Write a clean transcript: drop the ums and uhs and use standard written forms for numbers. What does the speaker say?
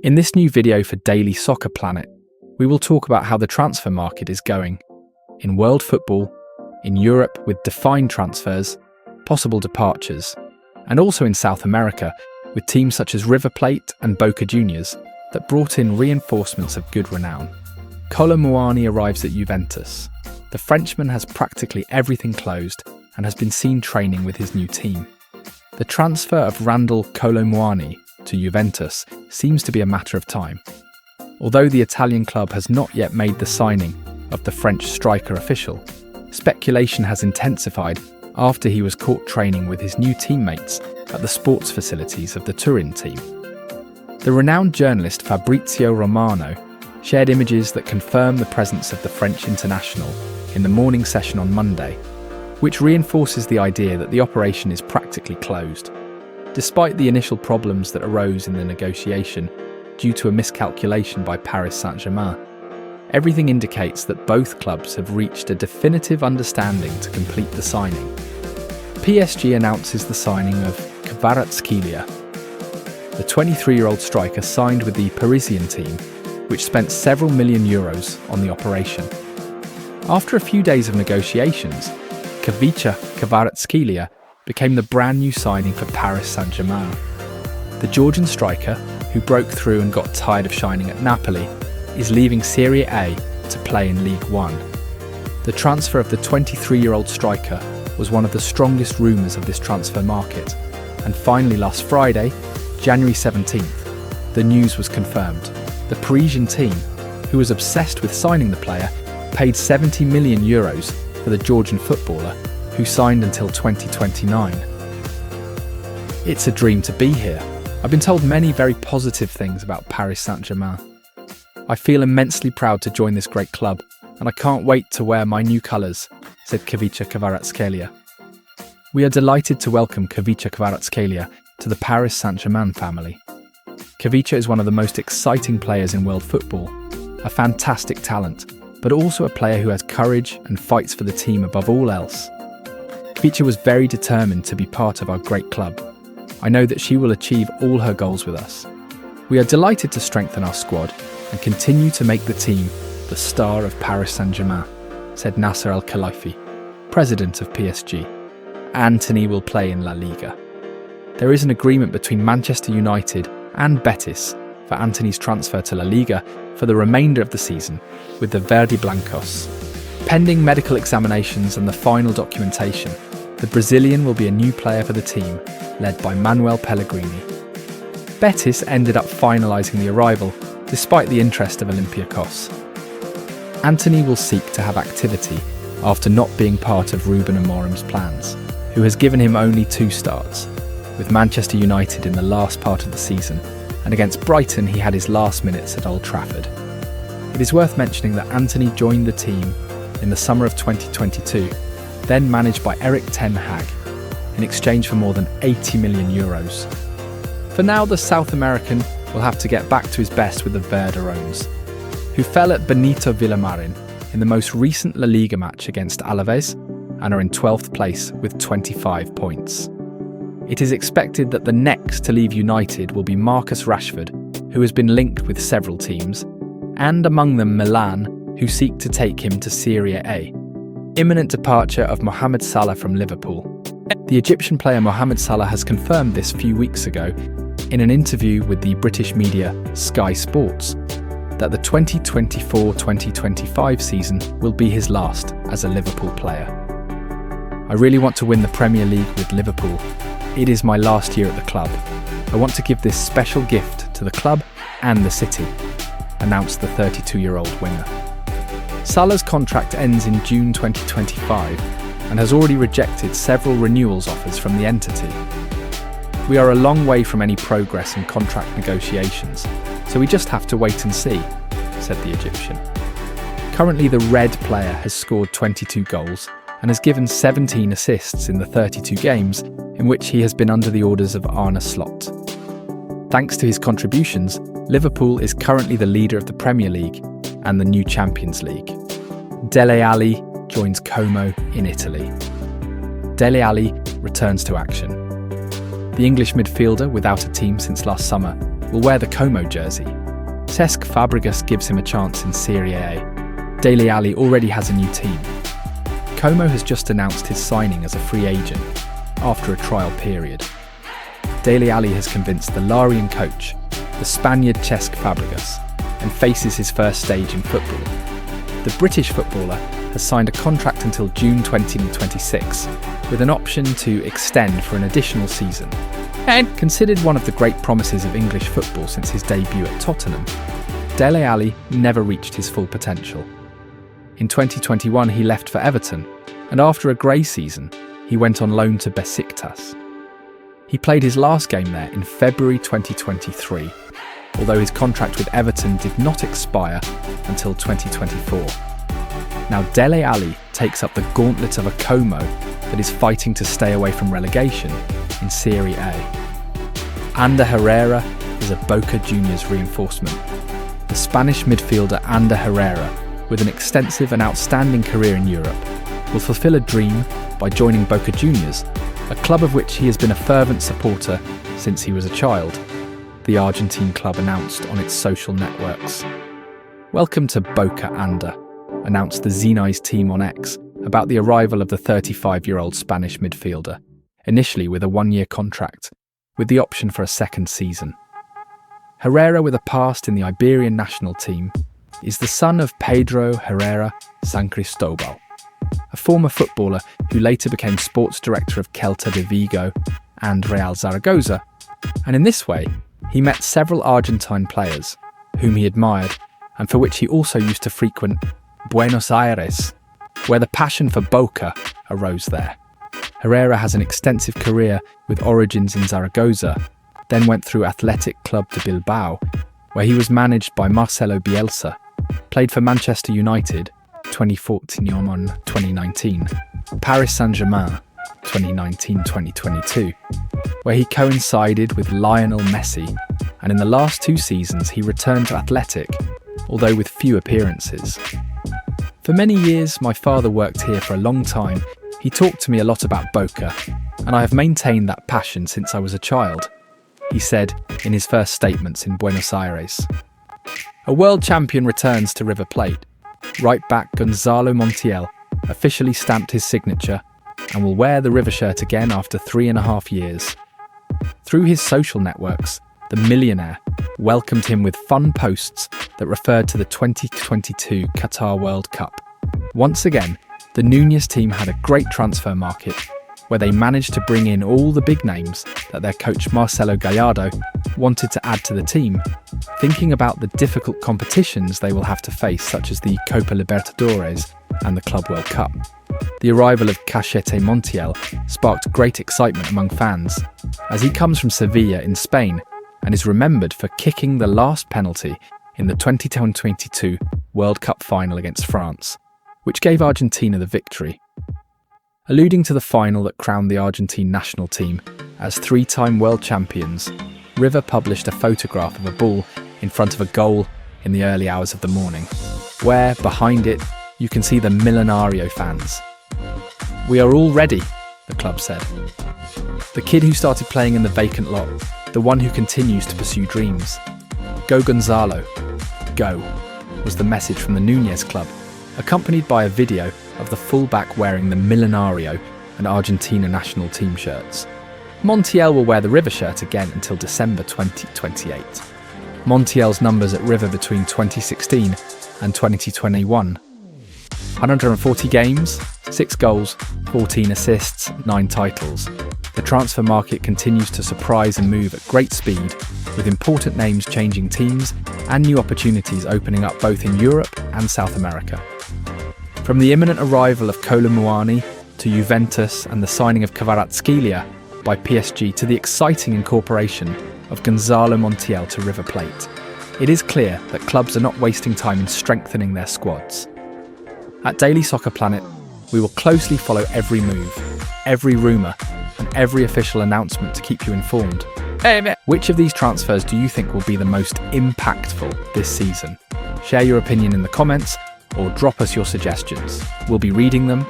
In this new video for Daily Soccer Planet, we will talk about how the transfer market is going in world football, in Europe with defined transfers, possible departures, and also in South America with teams such as River Plate and Boca Juniors that brought in reinforcements of good renown. Kolo Muani arrives at Juventus. The Frenchman has practically everything closed and has been seen training with his new team. The transfer of Randall Kolo Muani to Juventus seems to be a matter of time. Although the Italian club has not yet made the signing of the French striker official, speculation has intensified after he was caught training with his new teammates at the sports facilities of the Turin team. The renowned journalist Fabrizio Romano shared images that confirm the presence of the French international in the morning session on Monday, which reinforces the idea that the operation is practically closed. Despite the initial problems that arose in the negotiation due to a miscalculation by Paris Saint-Germain, everything indicates that both clubs have reached a definitive understanding to complete the signing. PSG announces the signing of Kvaratskhelia. The 23-year-old striker signed with the Parisian team, which spent several million euros on the operation. After a few days of negotiations, Kvaratskhelia became the brand new signing for Paris Saint-Germain. The Georgian striker, who broke through and got tired of shining at Napoli, is leaving Serie A to play in League One. The transfer of the 23-year-old striker was one of the strongest rumours of this transfer market, and finally last Friday, January 17th, the news was confirmed. The Parisian team, who was obsessed with signing the player, paid 70 million euros for the Georgian footballer, who signed until 2029. It's a dream to be here. I've been told many very positive things about Paris Saint-Germain. I feel immensely proud to join this great club, and I can't wait to wear my new colours, said Kvaratskhelia. We are delighted to welcome Kvaratskhelia to the Paris Saint-Germain family. Kvaratskhelia is one of the most exciting players in world football, a fantastic talent, but also a player who has courage and fights for the team above all else. Kvaratskhelia was very determined to be part of our great club. I know that she will achieve all her goals with us. We are delighted to strengthen our squad and continue to make the team the star of Paris Saint-Germain, said Nasser Al-Khelaifi, president of PSG. Antony will play in La Liga. There is an agreement between Manchester United and Betis for Antony's transfer to La Liga for the remainder of the season with the Verde Blancos. Pending medical examinations and the final documentation, the Brazilian will be a new player for the team, led by Manuel Pellegrini. Betis ended up finalising the arrival, despite the interest of Olympiacos. Antony will seek to have activity after not being part of Ruben Amorim's plans, who has given him only 2 starts, with Manchester United in the last part of the season, and against Brighton he had his last minutes at Old Trafford. It is worth mentioning that Antony joined the team in the summer of 2022, then managed by Erik ten Hag, in exchange for more than 80 million euros. For now, the South American will have to get back to his best with the Verderones, who fell at Benito Villamarin in the most recent La Liga match against Alaves and are in 12th place with 25 points. It is expected that the next to leave United will be Marcus Rashford, who has been linked with several teams, and among them Milan, who seek to take him to Serie A. Imminent departure of Mohamed Salah from Liverpool. The Egyptian player Mohamed Salah has confirmed this a few weeks ago in an interview with the British media Sky Sports that the 2024-2025 season will be his last as a Liverpool player. I really want to win the Premier League with Liverpool. It is my last year at the club. I want to give this special gift to the club and the city, announced the 32-year-old winger. Salah's contract ends in June 2025 and has already rejected several renewals offers from the entity. We are a long way from any progress in contract negotiations, so we just have to wait and see, said the Egyptian. Currently, the Red player has scored 22 goals and has given 17 assists in the 32 games in which he has been under the orders of Arne Slot. Thanks to his contributions, Liverpool is currently the leader of the Premier League and the new Champions League. Dele Alli joins Como in Italy. Dele Alli returns to action. The English midfielder, without a team since last summer, will wear the Como jersey. Cesc Fabregas gives him a chance in Serie A. Dele Alli already has a new team. Como has just announced his signing as a free agent after a trial period. Dele Alli has convinced the Larian coach, the Spaniard Cesc Fabregas, and faces his first stage in football. The British footballer has signed a contract until June 2026, with an option to extend for an additional season. And considered one of the great promises of English football since his debut at Tottenham, Dele Alli never reached his full potential. In 2021 he left for Everton, and after a grey season, he went on loan to Besiktas. He played his last game there in February 2023, although his contract with Everton did not expire until 2024. Now Dele Alli takes up the gauntlet of a Como that is fighting to stay away from relegation in Serie A. Ander Herrera is a Boca Juniors reinforcement. The Spanish midfielder Ander Herrera, with an extensive and outstanding career in Europe, will fulfill a dream by joining Boca Juniors, a club of which he has been a fervent supporter since he was a child, the Argentine club announced on its social networks. "Welcome to Boca, Ander," announced the Zenai's team on X about the arrival of the 35-year-old Spanish midfielder, initially with a one-year contract, with the option for a second season. Herrera, with a past in the Iberian national team, is the son of Pedro Herrera San Cristobal, a former footballer who later became sports director of Celta de Vigo and Real Zaragoza, and in this way, he met several Argentine players, whom he admired, and for which he also used to frequent Buenos Aires, where the passion for Boca arose there. Herrera has an extensive career with origins in Zaragoza, then went through Athletic Club de Bilbao, where he was managed by Marcelo Bielsa, played for Manchester United, 2014-2019, Paris Saint-Germain, 2019-2022, where he coincided with Lionel Messi, and in the last 2 seasons he returned to Athletic, although with few appearances. "For many years my father worked here for a long time. He talked to me a lot about Boca, and I have maintained that passion since I was a child," he said in his first statements in Buenos Aires. A world champion returns to River Plate. Right back Gonzalo Montiel officially stamped his signature and will wear the River shirt again after 3.5 years. Through his social networks, the millionaire welcomed him with fun posts that referred to the 2022 Qatar World Cup. Once again, the Núñez team had a great transfer market, where they managed to bring in all the big names that their coach Marcelo Gallardo wanted to add to the team, thinking about the difficult competitions they will have to face, such as the Copa Libertadores and the Club World Cup. The arrival of Cachete Montiel sparked great excitement among fans, as he comes from Sevilla in Spain and is remembered for kicking the last penalty in the 2022 World Cup final against France, which gave Argentina the victory. Alluding to the final that crowned the Argentine national team as 3-time world champions, River published a photograph of a ball in front of a goal in the early hours of the morning, where, behind it, you can see the Millonario fans. "We are all ready," the club said. The kid who started playing in the vacant lot, the one who continues to pursue dreams. "Go Gonzalo, go," was the message from the Núñez club, accompanied by a video of the fullback wearing the Millonario and Argentina national team shirts. Montiel will wear the River shirt again until December 2028. Montiel's numbers at River between 2016 and 2021: 140 games, 6 goals, 14 assists, 9 titles. The transfer market continues to surprise and move at great speed, with important names changing teams and new opportunities opening up both in Europe and South America. From the imminent arrival of Kolo Muani to Juventus and the signing of Kvaratskhelia by PSG to the exciting incorporation of Gonzalo Montiel to River Plate, it is clear that clubs are not wasting time in strengthening their squads. At Daily Soccer Planet, we will closely follow every move, every rumour, and every official announcement to keep you informed. Which of these transfers do you think will be the most impactful this season? Share your opinion in the comments or drop us your suggestions. We'll be reading them